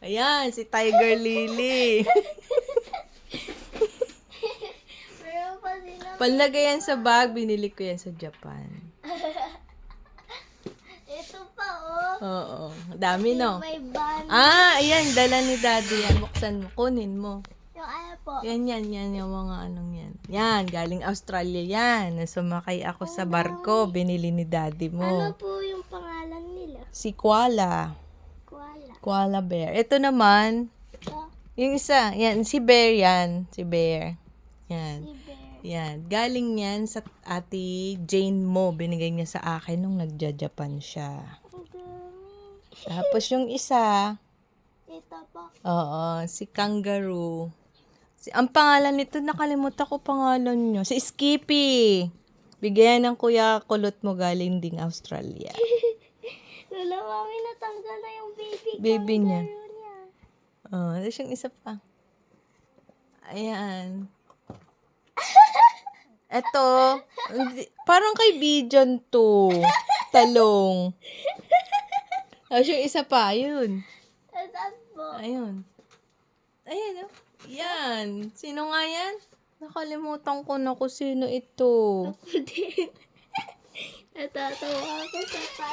Ayan, si Tiger Lily. Meron pa silang Panlagay yan sa bag, binili ko yan sa Japan. ito pa, oh. Oo, dami no. May band. Ayan, dala ni Daddy yan. Buksan mo, kunin mo. Yung ano po. Yan, yung mga anong yan. Yan, galing Australia yan. Sumakay ako sa barko, binili ni Daddy Ano mo. po yung pangalan nila? Si Koala. Koala. Koala bear. Ito naman, Oh, yung isa, yan, si Bear yan. Si Bear. Yan. si Bear. Yan. Galing yan sa ate Jane mo. Binigay niya sa akin nung nagja-Japan siya. Ang dami. Tapos yung isa, Ito po. oo, si Kangaroo. Ang pangalan nito, nakalimutan ko pangalan niyo. Si Skippy. Bigyan ng kuya kulot mo galing ding Australia. Lola, mami, natanggal na yung Baby niya. kangaroo niya. Oh, tapos yung isa pa. Ayan. Eto, parang kay Bijan to. Talong. Tapos yung isa pa, ayun. Saan po? Ayun. Ayan, oh. Yan. Sino nga yan? Nakalimutan ko na kung sino ito. Ako din. Natatawa ako sa